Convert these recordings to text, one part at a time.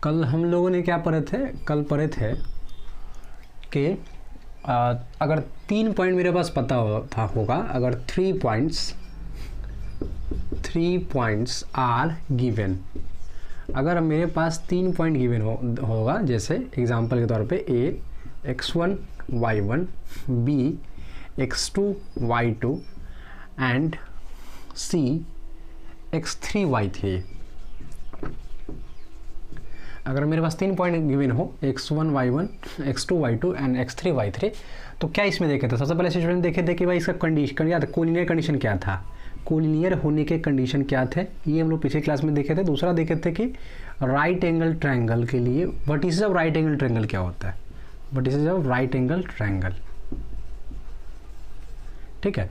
कल हम लोगों ने क्या पढ़े थे, कल पढ़े थे कि अगर 3 पॉइंट मेरे पास पता होगा, अगर 3 पॉइंट्स आर गिवन, अगर मेरे पास 3 पॉइंट गिवन होगा, जैसे एग्जांपल के तौर पे ए x1 y1 b x2 y2 and c x3 y3। अगर मेरे पास 3 पॉइंट गिवन हो x1 y1 x2 y2 and x3 y3, तो क्या इसमें देखे थे? सबसे पहले सिचुएशन देखे थे कि भाई इसका कंडीशन याद, कोलिनियर कंडीशन क्या था, कोलिनियर होने के कंडीशन क्या थे, ये हम लोग पिछले क्लास में देखे थे। दूसरा देखे थे कि राइट एंगल ट्रायंगल के लिए vertices of right angle triangle क्या होता है, vertices of right angle triangle, ठीक है।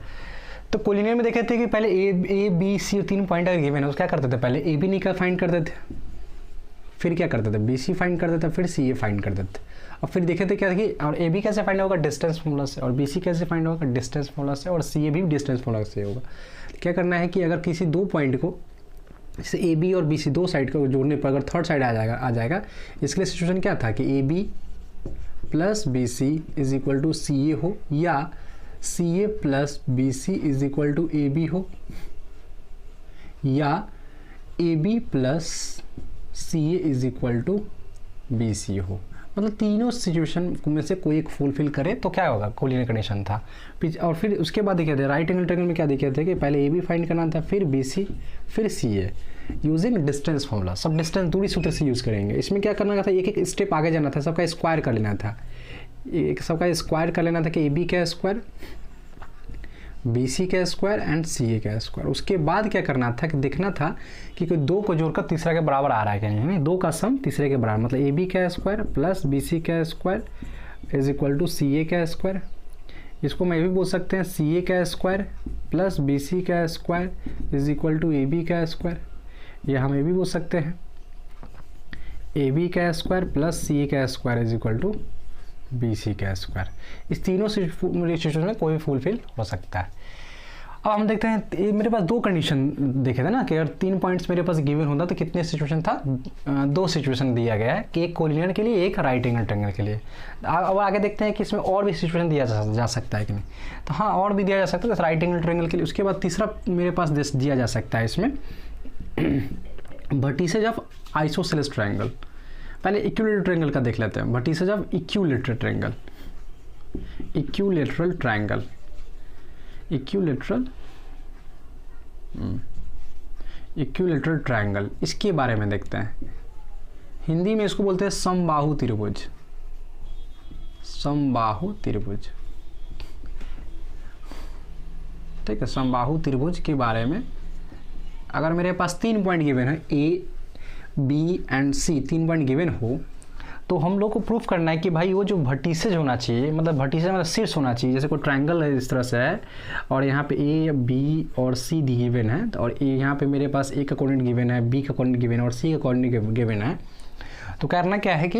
तो कोलिनियर में देखे थे कि पहले ए बी सी 3 पॉइंट अगर गिवन है तो क्या करते थे, पहले ए बी निकाल फाइंड करते थे, फिर क्या करते थे बी सी फाइंड करते थे, फिर सी ए फाइंड करते थे, और फिर देखे थे क्या कि और ए बी कैसे फाइंड होगा, डिस्टेंस फॉर्मूला से, और बी सी कैसे फाइंड होगा, डिस्टेंस फॉर्मूला से, और सी ए भी डिस्टेंस फॉर्मूला से होगा। क्या करना है कि अगर किसी 2 पॉइंट को, जैसे ए बी और बी सी 2 साइड को जोड़ने पर अगर थर्ड साइड आ जाएगा, इसके लिए सिचुएशन क्या था कि A B plus B C is equal to C A हो, या C A plus B C is equal to A B हो, या A B plus C A is equal to B C हो। मतलब तीनों सिचुएशन में से कोई एक फुलफिल करे तो क्या होगा, कोलिनियर कंडीशन था। और फिर उसके बाद देखे थे राइट एंगल ट्रायंगल में क्या देखे थे कि पहले ए बी फाइंड करना था, फिर बी सी, फिर सी ए, यूजिंग डिस्टेंस फॉर्मूला। सब डिस्टेंस दूरी सूत्र से यूज़ करेंगे। इसमें क्या करना था, एक एक स्टेप आगे जाना था, सबका स्क्वायर कर लेना था, सबका स्क्वायर कर लेना था कि ए बी का स्क्वायर, बी सी का स्क्वायर एंड सी ए का स्क्वायर। उसके बाद क्या करना था कि देखना था कि कोई 2 को जोड़कर तीसरा के बराबर आ रहा है क्या नहीं, 2 का सम तीसरे के बराबर, मतलब ए बी का स्क्वायर प्लस बी सी का square is equal to C A का स्क्वायर। इसको मैं भी बोल सकते हैं सी ए का स्क्वायर प्लस बी सी का square is equal to A B का स्क्वायर, या हम ये भी बोल सकते हैं ए बी का स्क्वायर प्लस सी ए का square is equal to B C का स्क्वायर। इस तीनों सिचुएशन में कोई भी फुलफिल हो सकता है। अब हम देखते हैं, मेरे पास 2 कंडीशन देखे थे ना कि अगर 3 पॉइंट्स मेरे पास गिवन होता तो कितने सिचुएशन था, 2 सिचुएशन दिया गया है कि एक कोलिनियर के लिए, एक राइट एंगल ट्रायंगल के लिए। अब आगे देखते हैं कि इसमें और भी सिचुएशन दिया जा सकता है कि नहीं। तो हाँ, और भी दिया जा सकता है राइट एंगल ट्रायंगल के लिए। उसके बाद तीसरा मेरे पास दिया जा सकता है इसमें वर्टिसेस ऑफ आइसोसेलेस ट्रायंगल। पहले इक्विलेटरल ट्रायंगल का देख लेते हैं, vertices of equilateral triangle, equilateral triangle, equilateral triangle, इसके बारे में देखते हैं। हिंदी में इसको बोलते हैं समबाहु त्रिभुज, समबाहु त्रिभुज, ठीक है। समबाहु त्रिभुज के बारे में अगर मेरे पास 3 पॉइंट गिवन है, A B and C 3 point given हो, तो हम लोग को प्रूफ करना है कि भाई वो जो वर्टिसेस होना चाहिए, मतलब वर्टिसेस मतलब शीर्ष होना चाहिए। जैसे कोई ट्रायंगल है इस तरह से है, और यहाँ पे ए बी और सी गिवन है, और ए यहाँ पे मेरे पास ए का कोऑर्डिनेट गिवन है, बी का कोऑर्डिनेट गिवन है, और सी का कोऑर्डिनेट गिवन है। तो करना क्या है कि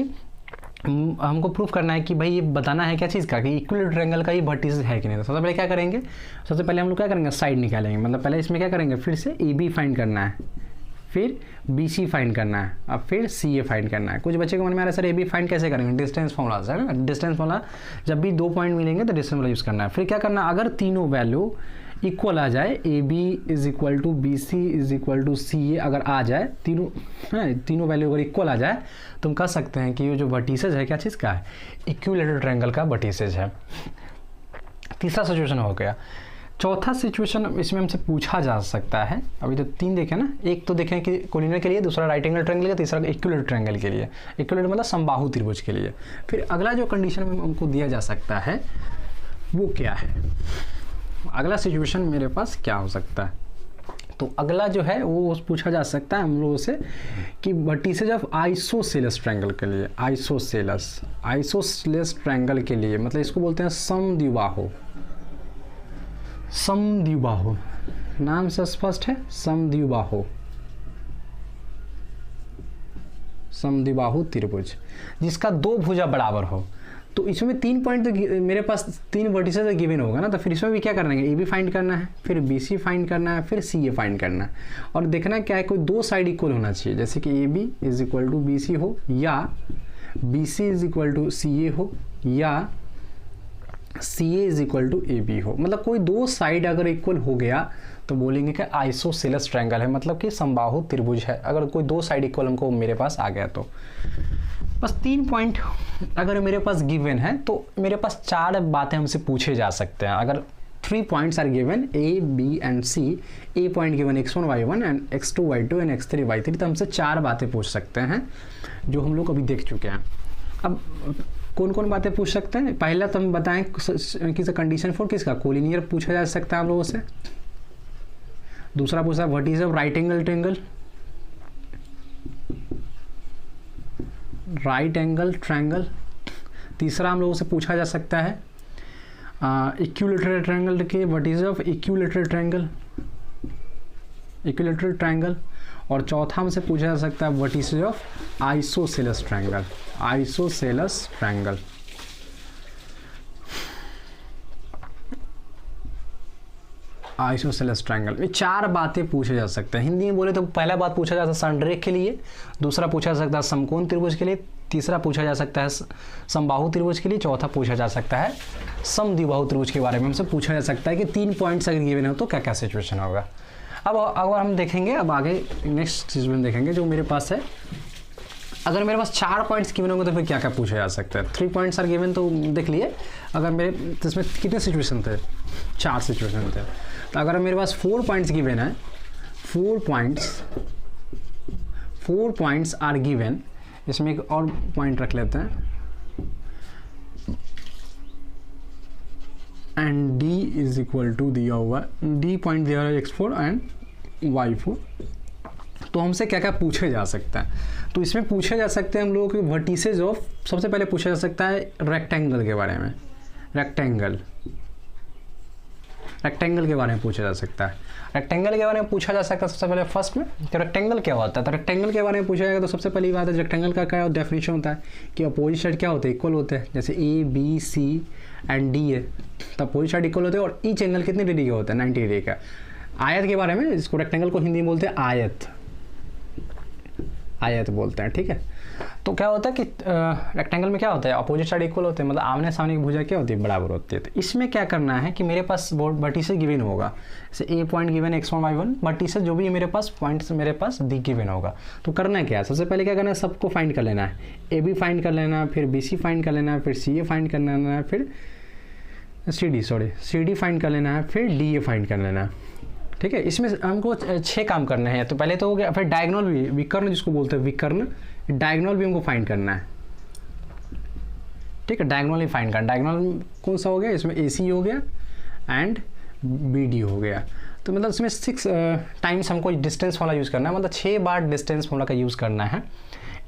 हमको प्रूफ करना है कि भाई ये बताना है क्या चीज़ का, कि इक्विलेटरल ट्रायंगल का ये वर्टिसेस है कि नहीं। तो सबसे पहले क्या करेंगे, सबसे पहले हम लोग क्या करेंगे, साइड निकालेंगे। मतलब पहले इसमें क्या करेंगे, फिर से ए बी फाइंड करना है, फिर बी सी फाइंड करना है, अब फिर सी ए फाइंड करना है। कुछ बच्चे को मन में आ रहा है सर ए बी फाइंड कैसे करेंगे, डिस्टेंस फॉर्मूला से, है ना। डिस्टेंस फॉर्मूला जब भी 2 पॉइंट मिलेंगे तो डिस्टेंस फॉर्मूला यूज़ करना है। फिर क्या करना, अगर तीनों वैल्यू इक्वल आ जाए, A B is equal to B C is equal to C A अगर आ जाए, तीनों वैल्यू अगर इक्वल आ जाए, तो हम कह सकते हैं कि ये जो वर्टिसेस है क्या चीज़ का है, इक्विलेटरल ट्रायंगल का वर्टिसेस है। तीसरा सिचुएशन हो गया। चौथा सिचुएशन इसमें हमसे पूछा जा सकता है, अभी तो 3 देखें ना, एक तो देखें कि कोलिनियर के लिए, दूसरा राइट एंगल ट्रायंगल के लिए, तीसरा इक्विलेटरल ट्रायंगल के लिए, इक्विलेटरल मतलब समबाहु त्रिभुज के लिए। फिर अगला जो कंडीशन में हमको दिया जा सकता है वो क्या है, अगला सिचुएशन मेरे पास क्या हो सकता है। तो अगला जो है वो पूछा जा सकता है हम लोगों से कि वर्टिसेस ऑफ आइसोसेलेस ट्रायंगल के लिए, आइसोसेलेस ट्रायंगल के लिए, मतलब इसको बोलते हैं समद्विबाहु, समद्विबाहु नाम से स्पष्ट है, समद्विबाहु, समद्विबाहु त्रिभुज जिसका 2 भुजा बराबर हो। तो इसमें 3 पॉइंट तो मेरे पास 3 वर्टिसेस गिवन होगा ना, तो फिर इसमें भी क्या करना है, ए बी फाइंड करना है, फिर बी सी फाइंड करना है, फिर सी ए फाइंड करना है। और देखना क्या है, कोई 2 साइड इक्वल होना चाहिए, जैसे कि A B is equal to B C हो, या B C is equal to C A हो, या C A is equal to A B हो। मतलब कोई 2 साइड अगर इक्वल हो गया तो बोलेंगे कि आइसोसेलेस ट्रायंगल है, मतलब कि समबाहु त्रिभुज है, अगर कोई 2 साइड इक्वल हमको मेरे पास आ गया तो। बस 3 पॉइंट अगर मेरे पास गिवन है तो मेरे पास 4 बातें हमसे पूछे जा सकते हैं। अगर 3 points are given A B and C, A point given x1 y1 and x2 y2 and x3 y3, तो हमसे 4 बातें पूछ सकते हैं जो हम लोग अभी देख चुके हैं। अब कौन कौन बातें पूछ सकते हैं, पहला तो हम बताएं किस कंडीशन फॉर किसका, कोलिनियर पूछा जा सकता है हम लोगों से। दूसरा पूछा what is a right angle triangle, right angle triangle. तीसरा हम लोगों से पूछा जा सकता है इक्विलैटरल ट्रायंगल के what is of equilateral triangle, equilateral triangle. और चौथा हमसे पूछा जा सकता है what is of isosceles triangle, isosceles triangle. Isosceles triangle, ये 4 बातें पूछे जा सकते हैं। हिंदी में बोले तो पहला बात पूछा जा सकता है संरेख के लिए, दूसरा पूछा जा सकता है समकोण त्रिभुज के लिए, तीसरा पूछा जा सकता है समबाहु त्रिभुज के लिए, चौथा पूछा जा सकता है समद्विबाहु त्रिभुज के बारे में हमसे पूछा जा सकता है कि 3 पॉइंट्स अगर गिवन हो तो क्या क्या सिचुएशन होगा। अब अगर हम देखेंगे, अब आगे नेक्स्ट सिचुएशन देखेंगे जो मेरे पास है। अगर मेरे पास 4 पॉइंट्स गिवन होंगे तो फिर क्या क्या पूछा जा सकता है। 3 पॉइंट्स आर गिवन तो देख लिए, अगर मेरे तो इसमें कितने सिचुएशन थे, 4 सिचुएशन थे। तो अगर मेरे पास 4 पॉइंट्स गिवन है, 4 पॉइंट्स आर गिवन, इसमें एक और पॉइंट रख लेते हैं, and D is equal to दिया हुआ, डी पॉइंट दिया हुआ x4 एंड y4। तो हमसे क्या क्या पूछे जा सकता है, तो इसमें पूछे जा सकते हैं हम लोगों के वर्टिसेज ऑफ, सबसे पहले पूछा जा सकता है रेक्टेंगल के बारे में, रेक्टेंगल के बारे में पूछा जा सकता है। रेक्टेंगल के बारे में पूछा जा सकता है सबसे पहले फर्स्ट में कि रेक्टेंगल क्या होता है। तो रेक्टेंगल के बारे में पूछा जाएगा तो सबसे पहली बात है रेक्टेंगल का क्या डेफिनेशन होता है कि अपोजिट साइड क्या होते हैं, इक्वल होते हैं। जैसे A B C and D है तो अपोजिट साइड इक्वल होते हैं, और ईच एंगल कितने डिग्री का होता है, 90 डिग्री का। आयत के बारे में, इसको रेक्टेंगल को हिंदी में बोलते हैं आयत, आयत बोलते हैं, ठीक है। तो क्या होता है कि रेक्टेंगल में क्या होता है, अपोजिट साइड इक्वल होते हैं, मतलब आमने सामने की भुजा क्या होती है, बराबर होती है। तो इसमें क्या करना है कि मेरे पास वर्टिसेस गिवन होगा, जैसे ए point given x1 y1, vertices जो भी मेरे पास पॉइंट्स मेरे पास डी गिवन होगा। तो करना क्या है, सबसे पहले क्या करना है, सबको फाइंड कर लेना है, ए बी फाइंड कर लेना है, फिर बी सी फाइंड कर लेना है, फिर सी ए फाइंड कर लेना है, फिर सी डी फाइंड कर लेना है, फिर डी ए फाइंड कर लेना है, ठीक है। इसमें हमको 6 काम करने हैं। तो पहले तो हो गया, फिर डायगोनल भी, विकर्ण जिसको बोलते हैं विकर्ण, डायगोनल भी हमको फाइंड करना है, ठीक है। डायगोनल ही फाइंड करना, डायगोनल कौन सा हो गया, इसमें ए सी हो गया एंड बी डी हो गया। तो मतलब इसमें 6 टाइम्स हमको डिस्टेंस फॉर्मूला यूज़ करना है, मतलब 6 बार डिस्टेंस फॉर्मूला का यूज़ करना है,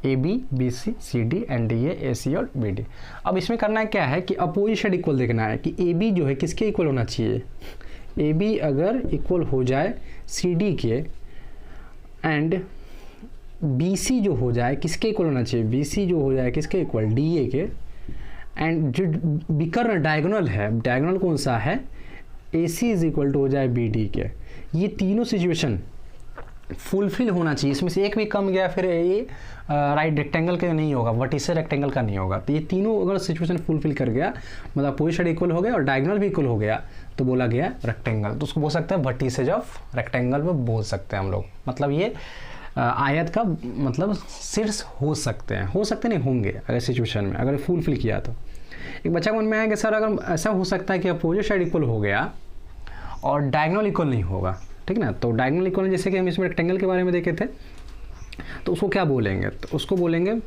A B B C C D and D A C और बी डी। अब इसमें करना क्या है कि अपोजिट साइड इक्वल देखना है कि ए बी जो है किसके इक्वल होना चाहिए, ए बी अगर इक्वल हो जाए सी डी के, एंड बी सी जो हो जाए किसके इक्वल होना चाहिए, बी सी जो हो जाए किसके इक्वल, डी ए के, एंड जो विकर्ण डायगोनल है, डायगोनल कौन सा है, ए सी इज इक्वल टू हो जाए बी डी के। ये तीनों सिचुएशन फुलफिल होना चाहिए, इसमें से एक भी कम गया फिर ये राइट रेक्टेंगल का नहीं होगा, वर्टिसेस रेक्टेंगल का नहीं होगा। तो ये तीनों अगर सिचुएशन फुलफिल कर गया, मतलब अपोजिट साइड इक्वल हो गया और डायगोनल भी इक्वल हो गया, तो बोला गया रेक्टेंगल। तो उसको बोल सकते हैं वर्टिसेज ऑफ रेक्टेंगल में बोल सकते हैं हम लोग। मतलब ये आयत का मतलब शीर्ष हो सकते हैं नहीं, होंगे अगर सिचुएशन में अगर फुलफिल किया। तो एक बच्चा को मन में आया कि सर अगर ऐसा हो सकता है कि अपोजिट साइड इक्वल हो गया और डायगोनल इक्वल नहीं होगा, ठीक ना। तो डायगोनल इक्वल जैसे कि हम इसमें रेक्टेंगल के बारे में देखे थे, तो उसको क्या बोलेंगे, तो उसको बोलेंगे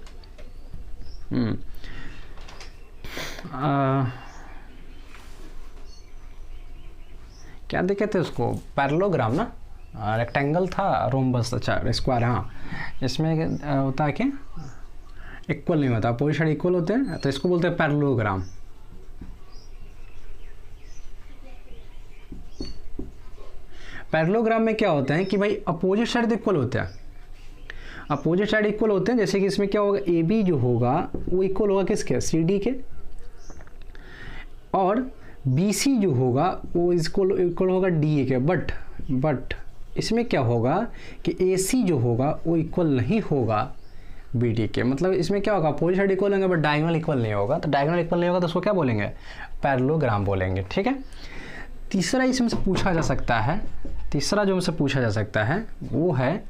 क्या देखे थे उसको, पैरेललोग्राम ना, रेक्टेंगल था, रोम्बस, अच्छा स्क्वायर। हाँ, इसमें होता है कि इक्वल नहीं होता, अपोजिट साइड इक्वल होते हैं, तो इसको बोलते हैं पैरेललोग्राम। पैरेललोग्राम में क्या होता है कि भाई अपोजिट साइड इक्वल होते हैं, अपोजिट साइड इक्वल होते हैं। जैसे कि इसमें क्या होगा, ए बी जो होगा वो इक्वल होगा किसके, सी डी के, और BC जो होगा वो इक्वल होगा DA के, बट इसमें क्या होगा कि AC जो होगा वो इक्वल नहीं होगा BD के। मतलब इसमें क्या होगा, अपोजिट साइड इक्वल होंगे बट डायगोनल इक्वल नहीं होगा। तो डायगोनल इक्वल नहीं होगा तो उसको क्या बोलेंगे, पैरेललोग्राम बोलेंगे। ठीक है। तीसरा इसमें से पूछा जा सकता है, तीसरा जो हमसे पूछा जा सकता है वो है,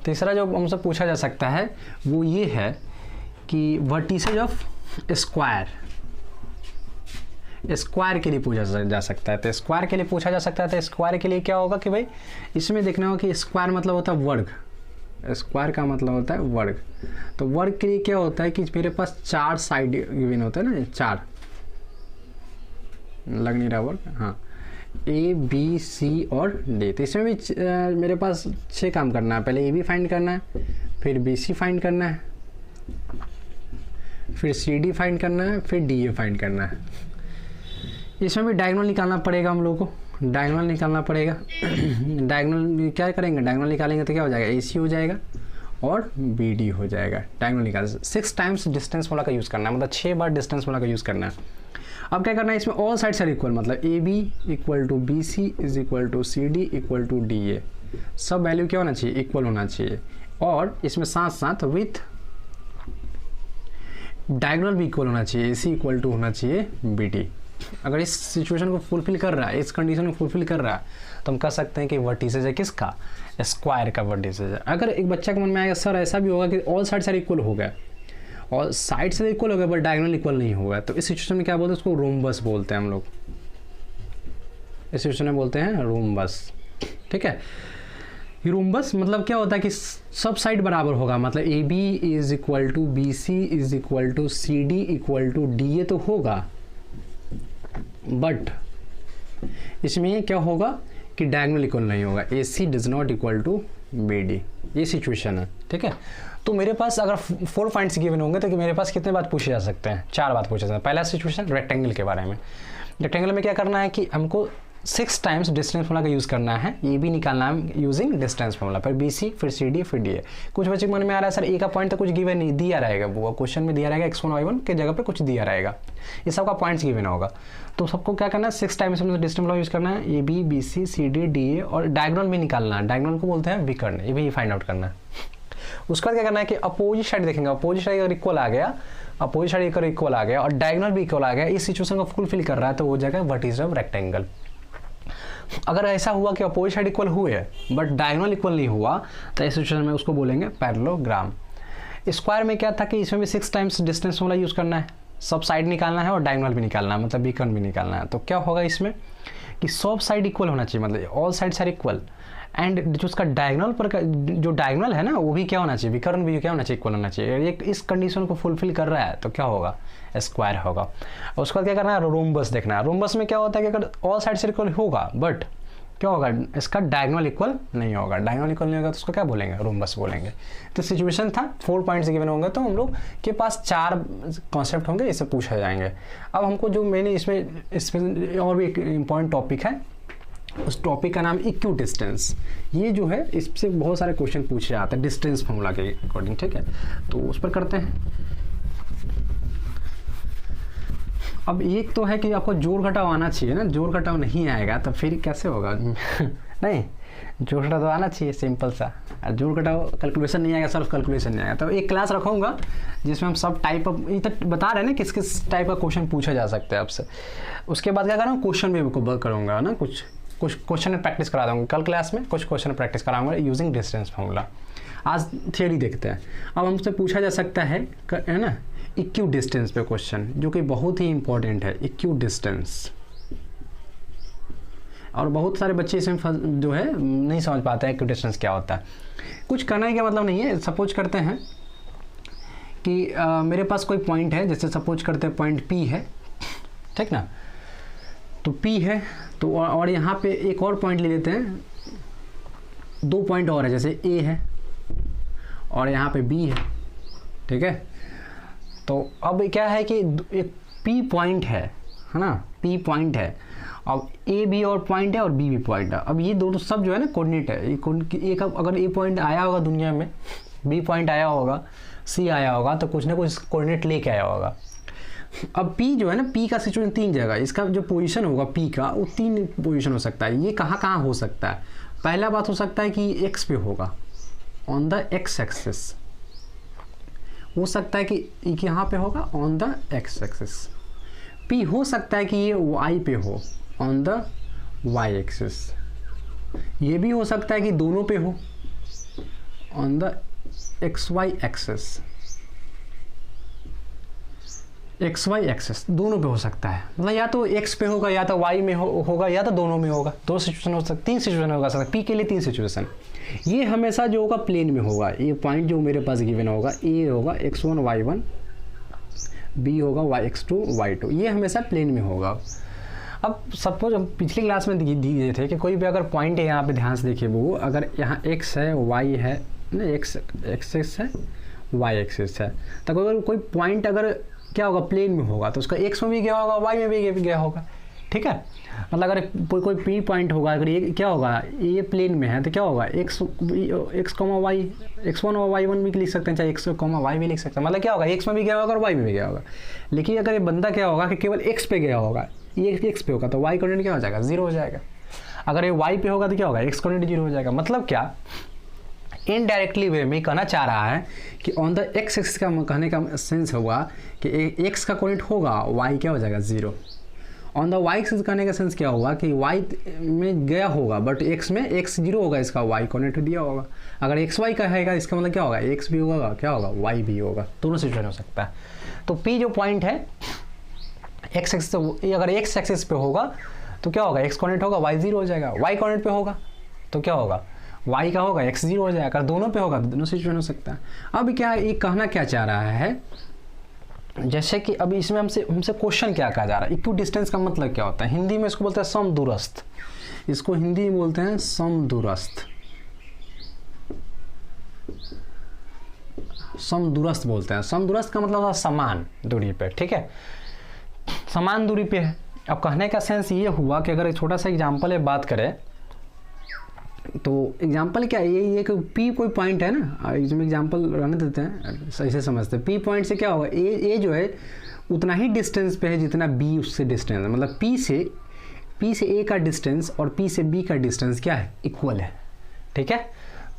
तीसरा जो हमसे पूछा जा सकता है वो ये है कि वर्टिसेज ऑफ स्क्वायर के लिए पूछा जा सकता है। तो स्क्वायर के लिए पूछा जा सकता है। तो स्क्वायर के लिए क्या होगा कि भाई इसमें देखना होगा कि स्क्वायर मतलब होता है वर्ग, स्क्वायर का मतलब होता है वर्ग। तो वर्ग के लिए क्या होता है कि मेरे पास 4 साइड गिवन होता है ना, 4 लग नहीं रहा वर्ग, हाँ, A B C और D। तो इसमें भी मेरे पास 6 काम करना है। पहले A B फाइंड करना है, फिर BC फाइंड करना है, फिर CD फाइंड करना है, फिर DA फाइंड करना है। इसमें भी डायगोनल निकालना पड़ेगा हम लोग को, डायगोनल निकालना पड़ेगा। डायगोनल क्या करेंगे, डायगोनल निकालेंगे तो क्या हो जाएगा, AC हो जाएगा और BD हो जाएगा। डायगोनल निकाल 6 टाइम्स डिस्टेंस फॉर्मूला का यूज़ करना है, मतलब 6 बार डिस्टेंस फॉर्मूला का यूज़ करना है। अब क्या करना है, इसमें ऑल साइड्स आर इक्वल, मतलब AB equal to BC is equal to CD equal to DA, सब वैल्यू क्या होना चाहिए, इक्वल होना चाहिए। और इसमें साथ साथ विथ डायगोनल भी इक्वल होना चाहिए, AC इक्वल टू होना चाहिए BD। अगर इस सिचुएशन को फुलफिल कर रहा है, इस कंडीशन को फुलफिल कर रहा है, तो हम कह सकते हैं कि वर्टिसेज है किसका, स्क्वायर का वर्टिसेज है। अगर एक बच्चा के मन में आएगा सर ऐसा भी होगा कि ऑल साइड सारे इक्वल हो गया, और साइड से इक्वल हो गया बट डायगोनल इक्वल नहीं हुआ, तो इस सिचुएशन में क्या बोलते हैं, उसको रोम्बस बोलते हैं हम लोग। इस सिचुएशन में बोलते हैं रोम्बस। ठीक है। रोम्बस मतलब क्या होता है कि सब साइड बराबर होगा, मतलब AB is equal to BC is equal to CD equal to DA तो होगा, बट इसमें क्या होगा कि डायगोनल इक्वल नहीं होगा, AC does not equal to BD। ये सिचुएशन है। ठीक है। तो मेरे पास अगर 4 पॉइंट्स गिवन होंगे तो कि मेरे पास कितने बात पूछे जा सकते हैं, 4 बात पूछे जा सकते हैं। पहला सिचुएशन रेक्टेंगल के बारे में। रेक्टेंगल में क्या करना है कि हमको 6 टाइम्स डिस्टेंस फॉर्मूला का यूज़ करना है, ये भी निकालना है यूजिंग डिस्टेंस फॉर्मूला, फिर BC फिर CD फिर DA। कुछ बच्चे के मन में आ रहा है सर A का पॉइंट तो कुछ गिवन नहीं दिया रहेगा, वो क्वेश्चन में दिया रहेगा x1 y1 के जगह पे कुछ दिया रहेगा, ये सबका पॉइंट्स गिवन होगा। तो सबको क्या करना है, 6 टाइम्स डिस्टेंस फॉर्मूला यूज़ करना है, AB BC CD DA, और डायगोनल भी निकालना है। डायगोनल को बोलते हैं विकर्ण, ये भी फाइंड आउट करना है। उसके बाद क्या करना है कि अपोजिट साइड देखेंगे, अपोजिट साइड अगर इक्वल आ गया, अपोजिट साइड अगर इक्वल आ गया और डायगोनल भी इक्वल आ गया, इस सिचुएशन को फुलफिल कर रहा है तो वो जाएगा वर्टिसेज ऑफ रेक्टेंगल। अगर ऐसा हुआ कि अपोजिट साइड इक्वल हुए बट डायगोनल इक्वल नहीं हुआ तो इस सिचुएशन में उसको बोलेंगे पैरेललोग्राम। स्क्वायर में क्या था कि इसमें भी 6 टाइम्स डिस्टेंस फॉर्मूला यूज़ करना है, सब साइड निकालना है और डायगोनल भी निकालना है, मतलब विकर्ण भी निकालना है। तो क्या होगा इसमें कि सब साइड इक्वल होना चाहिए, मतलब all sides are equal, and जो उसका डायगोनल पर जो डायगोनल है ना वो भी क्या होना चाहिए, विकर्ण भी क्या होना चाहिए, इक्वल होना चाहिए। एक इस कंडीशन को फुलफिल कर रहा है तो क्या होगा, स्क्वायर होगा। और उसके बाद क्या करना है, रोम्बस देखना है। रोम्बस में क्या होता है कि अगर ऑल साइड से इक्वल होगा बट क्या होगा, इसका डायगोनल इक्वल नहीं होगा, डायगोनल इक्वल नहीं होगा तो उसको क्या बोलेंगे, रोम्बस बोलेंगे। तो सिचुएशन था 4 पॉइंट्स गिवन होंगे तो हम लोग के पास 4 कॉन्सेप्ट होंगे, इससे पूछा जाएंगे। अब हमको जो मैंने इसमें और भी एक इम्पॉर्टेंट टॉपिक है, उस टॉपिक का नाम इक्यू डिस्टेंस। ये जो है इससे बहुत सारे क्वेश्चन पूछे जाते हैं डिस्टेंस फॉर्मूला के अकॉर्डिंग। ठीक है, तो उस पर करते हैं। अब एक तो है कि आपको जोड़ घटाव आना चाहिए ना, जोड़ घटाव नहीं आएगा तो फिर कैसे होगा नहीं, जोड़ घटाव तो आना चाहिए सिंपल सा, जोड़ घटाव कैलकुलेशन नहीं आएगा, सिर्फ कैलकुलेशन नहीं आएगा। तो एक क्लास रखूँगा जिसमें हम सब टाइप ऑफ, ये तो बता रहे हैं ना किस किस टाइप का क्वेश्चन पूछा जा सकता है आपसे। उसके बाद क्या करूँगा, क्वेश्चन भी करूँगा ना, कुछ क्वेश्चन प्रैक्टिस करा दूँगा कल क्लास में, कुछ क्वेश्चन प्रैक्टिस कराऊंगा यूजिंग डिस्टेंस फॉर्मूला। आज थियरी देखते हैं। अब हमसे पूछा जा सकता है ना इक्यू डिस्टेंस पे क्वेश्चन, जो कि बहुत ही इंपॉर्टेंट है, इक्यू डिस्टेंस। और बहुत सारे बच्चे इसमें जो है नहीं समझ पाते हैं इक्यू डिस्टेंस क्या होता है। कुछ करने का मतलब नहीं है। सपोज करते हैं कि मेरे पास कोई पॉइंट है, जैसे सपोज करते हैं पॉइंट P है, ठीक ना, तो P है तो और यहाँ पे एक और पॉइंट ले लेते हैं, 2 पॉइंट और है, जैसे A है और यहाँ पे B है, ठीक है। तो अब क्या है कि एक P पॉइंट है ना, P पॉइंट है, अब A भी और पॉइंट है और B भी पॉइंट है। अब ये दोनों सब जो है ना कोऑर्डिनेट है, एक अगर A पॉइंट आया होगा दुनिया में, B पॉइंट आया होगा, C आया होगा, तो कुछ ना कुछ कोऑर्डिनेट लेके आया होगा। अब P जो है ना, P का सिचुएशन 3 जगह, इसका जो पोजीशन होगा P का वो 3 पोजीशन हो सकता है। ये कहाँ कहाँ हो सकता है? पहला बात हो सकता है कि x पे होगा, ऑन द x एक्सिस। हो सकता है कि यहाँ पे होगा on the x axis. P हो सकता है कि ये y पे हो, ऑन द y एक्सिस। ये भी हो सकता है कि दोनों पे हो, on the xy axis. xy axis दोनों पे हो सकता है, मतलब या तो x पे होगा, या तो y में होगा, या तो दोनों में होगा। 2 सिचुएशन हो सकते, 3 सिचुएशन होगा सकता है। P के लिए 3 सिचुएशन। ये हमेशा जो होगा प्लेन में होगा। ये पॉइंट जो मेरे पास गिवन होगा, A होगा x1 y1, B होगा yx2 y2, ये हमेशा प्लेन में होगा। अब सपोज हम पिछली क्लास में दिए थे कि कोई भी अगर पॉइंट है, यहाँ पे ध्यान से देखिए, वो अगर यहाँ x है, y है ना, x एक्सिस है, y एक्सिस है, तो अगर कोई पॉइंट अगर क्या होगा प्लेन में होगा तो उसका x में भी गया होगा, y में भी गया होगा। ठीक है, मतलब अगर कोई पी पॉइंट होगा, अगर ये क्या होगा, ये प्लेन में है तो क्या होगा, x y, x1 और y1 भी लिख सकते हैं, चाहे x y भी लिख सकते हैं। मतलब क्या होगा, x में भी गया होगा और y में भी गया होगा। लेकिन अगर ये बंदा क्या होगा कि केवल x पे गया होगा, ये x पे होगा, तो y कोऑर्डिनेट क्या हो जाएगा, 0 हो जाएगा। अगर ये y पे होगा तो क्या होगा, x कोऑर्डिनेट 0 हो जाएगा। मतलब क्या, इनडायरेक्टली वे में कहना चाह रहा है कि ऑन द x एक्सिस का कहने का सेंस होगा कि x का कोऑर्डिनेट होगा, y क्या हो जाएगा, 0। ऑन द y एक्सिस कहने का सेंस क्या होगा कि y में गया होगा, बट x में x 0 होगा, इसका y कोऑर्डिनेट दिया होगा। अगर xy कहेगा, इसका मतलब क्या होगा, x भी होगा, क्या होगा, y भी होगा। दोनों सिचुएशन हो सकता है। तो P जो पॉइंट है x एक्सिस, अगर x एक्सिस पे होगा तो क्या होगा, x कोऑर्डिनेट होगा, y 0 हो जाएगा। y कोऑर्डिनेट पे होगा तो क्या होगा, y का होगा, x 0 हो जाएगा। अगर दोनों पे होगा तो दोनों सिचुएशन हो सकता है। अब क्या ये कहना क्या चाह रहा है, जैसे कि अभी इसमें हमसे क्वेश्चन क्या कहा जा रहा है, इक्वी डिस्टेंस का मतलब क्या होता है, हिंदी में इसको बोलते हैं समदूरस्थ। इसको हिंदी में बोलते हैं समदूरस्थ, समदूरस्थ बोलते हैं। समदूरस्थ का मतलब होता है समान दूरी पे। ठीक है, समान दूरी पे है। अब कहने का सेंस ये हुआ कि अगर एक छोटा सा एग्जाम्पल है बात करें, तो एग्जाम्पल क्या है, ये कि P कोई पॉइंट है ना, इसमें एग्जाम्पल रहने देते हैं, ऐसे समझते हैं। P पॉइंट से क्या होगा, ए जो है उतना ही डिस्टेंस पे है जितना B उससे डिस्टेंस है। मतलब P से A का डिस्टेंस और P से B का डिस्टेंस क्या है, इक्वल है। ठीक है,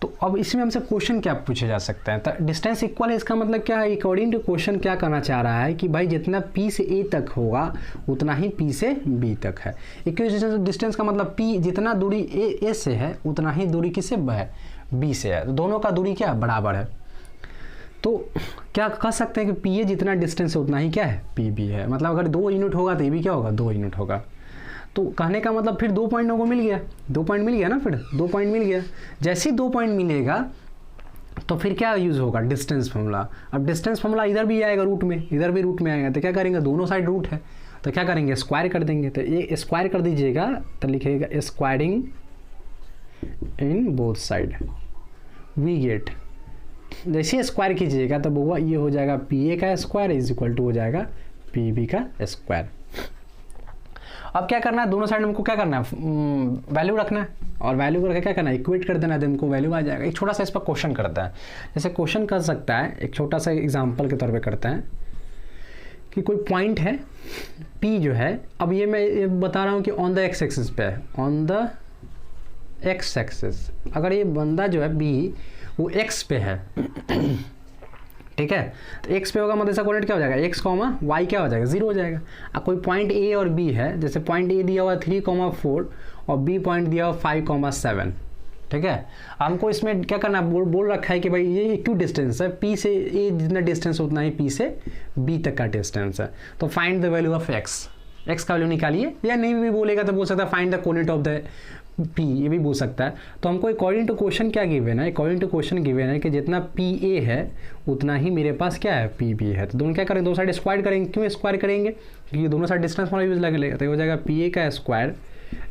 तो अब इसमें हमसे क्वेश्चन क्या पूछे जा सकते हैं, तो डिस्टेंस इक्वल है, इसका मतलब क्या है, अकॉर्डिंग टू क्वेश्चन क्या कहना चाह रहा है कि भाई जितना P से A तक होगा उतना ही P से B तक है। इक्वी डिस्टेंस का मतलब P जितना दूरी A से है उतना ही दूरी किससे है, B से है। तो दोनों का दूरी क्या है, बराबर है। तो क्या कह सकते हैं कि PA जितना डिस्टेंस है उतना ही क्या है, PB है। मतलब अगर 2 यूनिट होगा तो ये भी क्या होगा, 2 यूनिट होगा। तो कहने का मतलब फिर 2 पॉइंटों को मिल गया, 2 पॉइंट मिल गया ना, फिर 2 पॉइंट मिल गया। जैसे ही 2 पॉइंट मिलेगा तो फिर क्या यूज़ होगा, डिस्टेंस फॉर्मूला। अब डिस्टेंस फॉर्मूला इधर भी आएगा रूट में, इधर भी रूट में आएगा, तो क्या करेंगे, दोनों साइड रूट है तो क्या करेंगे, स्क्वायर कर देंगे। तो ये स्क्वायर कर दीजिएगा तो लिखिएगा squaring in both side, we get. जैसे स्क्वायर कीजिएगा तो वो ये हो जाएगा PA का स्क्वायर इज इक्वल टू हो जाएगा PB का स्क्वायर। अब क्या करना है, दोनों साइड में हमको क्या करना है, वैल्यू रखना है, और वैल्यू करके क्या करना है, इक्वेट कर देना है, तो हमको वैल्यू आ जाएगा। एक छोटा सा इस पर क्वेश्चन करता है, जैसे क्वेश्चन कर सकता है, एक छोटा सा एग्जांपल के तौर पे करते हैं कि कोई पॉइंट है P जो है, अब ये मैं बता रहा हूँ कि ऑन द x एक्सिस पे है, ऑन द x एक्सिस। अगर ये बंदा जो है B वो x पे है, ठीक है, तो x पे होगा मतलब इसका कोऑर्डिनेट क्या हो जाएगा, x, y क्या हो जाएगा, 0 हो जाएगा। अब कोई पॉइंट A और B है, जैसे पॉइंट A दिया हुआ 3,4 और B पॉइंट दिया हुआ 5,7। ठीक है, हमको इसमें क्या करना है, बोल रखा है कि भाई ये इक्वी डिस्टेंस है, P से A जितना डिस्टेंस उतना ही P से B तक का डिस्टेंस है। तो find the value of x का वैल्यू निकालिए, या नहीं भी बोलेगा तो बोल सकता है find the coordinate of the P, ये भी बोल सकता है। तो हमको अकॉर्डिंग टू क्वेश्चन क्या गिवन है, अकॉर्डिंग टू क्वेश्चन गिवन है कि जितना PA है उतना ही मेरे पास क्या है, PB है। तो दोनों क्या करेंगे, दो साइड स्क्वायर करेंगे। क्यों स्क्वायर करेंगे, क्योंकि दोनों साइड डिस्टेंस फॉर्मूला यूज लगेगा, तो हो जाएगा PA का square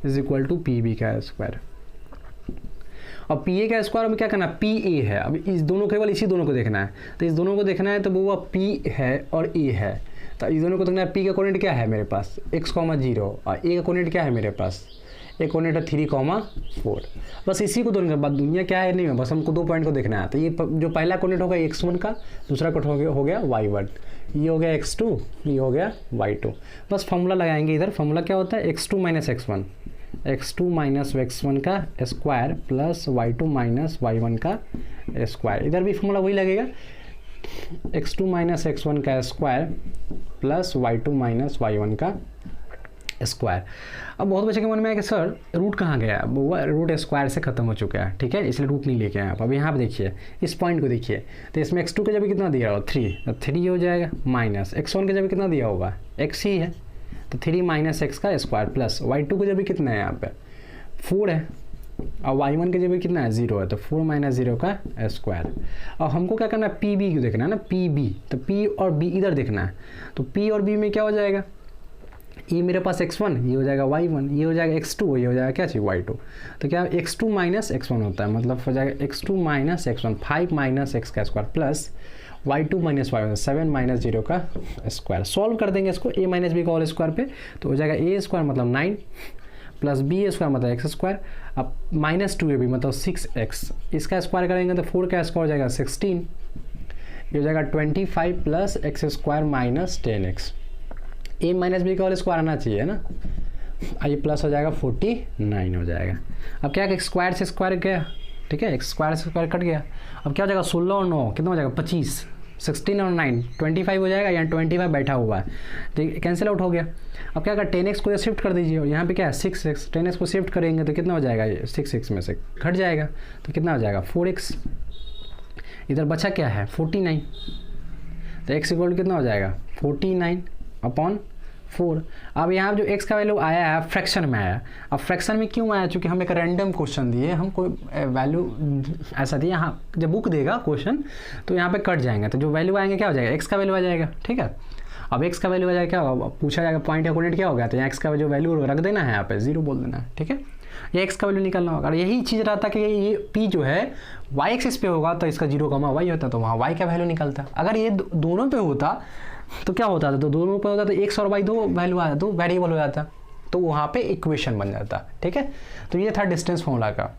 is equal to PB का स्क्वायर। और PA का स्क्वायर में क्या करना है, PA है। अब इस दोनों केवल इसी दोनों को देखना है, तो इस दोनों को देखना है तो वो P है और A है। तो इस दोनों को देखना है, P का कोऑर्डिनेट क्या है मेरे पास, x, 0, और A का कोऑर्डिनेट क्या है मेरे पास, एक कोऑर्डिनेट है 3,4। बस इसी को दोनों के बाद दुनिया क्या है नहीं है, बस हमको 2 पॉइंट को देखना है। तो ये जो पहला कोऑर्डिनेट होगा x1 का, दूसरा कोऑर्डिनेट हो गया y1, ये हो गया x2, ये हो गया y2। बस फॉर्मूला लगाएंगे इधर। फॉर्मूला क्या होता है, x2 minus x1, x2 minus x1 का square plus y2 minus y1 का स्क्वायर। इधर भी फॉर्मूला वही लगेगा, x2 माइनस x1 का square plus y2 minus y1 का स्क्वायर। अब बहुत बच्चे के मन में है कि सर रूट कहाँ गया, वो रूट स्क्वायर से खत्म हो चुका है, ठीक है, इसलिए रूट नहीं लेके आए आप। अब यहाँ पे देखिए इस पॉइंट को देखिए, तो इसमें x2 का जब कितना दिया होगा 3, तो 3 हो जाएगा, माइनस x1 का जब कितना दिया होगा x ही है, तो 3 माइनस x का स्क्वायर प्लस y2 का जब कितना है यहाँ पे 4 है, और y1 के जब कितना है 0 है, तो 4 माइनस 0 का स्क्वायर। और हमको क्या करना है, पी बी को देखना है ना, पी बी, तो p और b इधर देखना है। तो p और b में क्या हो जाएगा, ये मेरे पास x1, ये हो जाएगा y1, ये हो जाएगा x2, ये हो जाएगा क्या चाहिए y2। तो क्या x2 माइनस x1 होता है, मतलब हो जाएगा x2 minus x1 5 minus x का square plus y2 minus y1 7 minus 0 का स्क्वायर। सॉल्व कर देंगे इसको a माइनस बी का होल स्क्वायर पे, तो हो जाएगा a स्क्वायर मतलब 9 प्लस बी स्क्वायर मतलब x स्क्वायर, अब माइनस 2ab मतलब 6x, इसका स्क्वायर करेंगे तो 4 का स्क्वायर हो जाएगा 16, ये हो जाएगा 25 plus x square minus 10x। a minus B का होल स्क्वायर आना चाहिए ना, ये प्लस हो जाएगा 49 हो जाएगा। अब क्या स्क्वायर से स्क्वायर गया, ठीक है, स्क्वायर से स्क्वायर कट गया। अब क्या हो जाएगा 16 और 9 कितना हो जाएगा 25, 16 और 9 25 हो जाएगा, यहाँ 25 बैठा हुआ है, ठीक, कैंसिल आउट हो गया। अब क्या कर 10x को शिफ्ट कर दीजिए, और यहाँ पे क्या है 6x, 10x को शिफ्ट करेंगे तो कितना हो जाएगा, ये 6x में से घट जाएगा तो कितना हो जाएगा 4x। इधर बचा क्या है 49, तो x इक्वल कितना हो जाएगा 49 अपॉन 4। अब यहाँ जो x का वैल्यू आया है फ्रैक्शन में आया। अब फ्रैक्शन में क्यों आया, चूँकि हम एक रैंडम क्वेश्चन दिए, हम कोई वैल्यू ऐसा दिए, यहाँ जब बुक देगा क्वेश्चन तो यहाँ पे कट जाएंगे, तो जो वैल्यू आएंगे क्या हो जाएगा x का वैल्यू आ जाएगा, ठीक है। अब x का वैल्यू आ जाएगा, क्या होगा पूछा जाएगा पॉइंट या कोऑर्डिनेट क्या होगा, तो यहाँ x का जो वैल्यू रख देना है यहाँ पे 0 बोल देना है, ठीक है। ये x का वैल्यू निकालना होगा। और यही चीज़ रहता है कि ये p जो है y एक्सिस पे होगा तो इसका 0, y होता, तो वहाँ y का वैल्यू निकलता। अगर ये दोनों पे होता तो क्या होता था, तो दोनों पे होता तो x और y दो वैल्यू आ, दो वेरिएबल हो जाता, तो वहाँ पे इक्वेशन बन जाता, ठीक है। तो ये था डिस्टेंस फॉर्मूला का।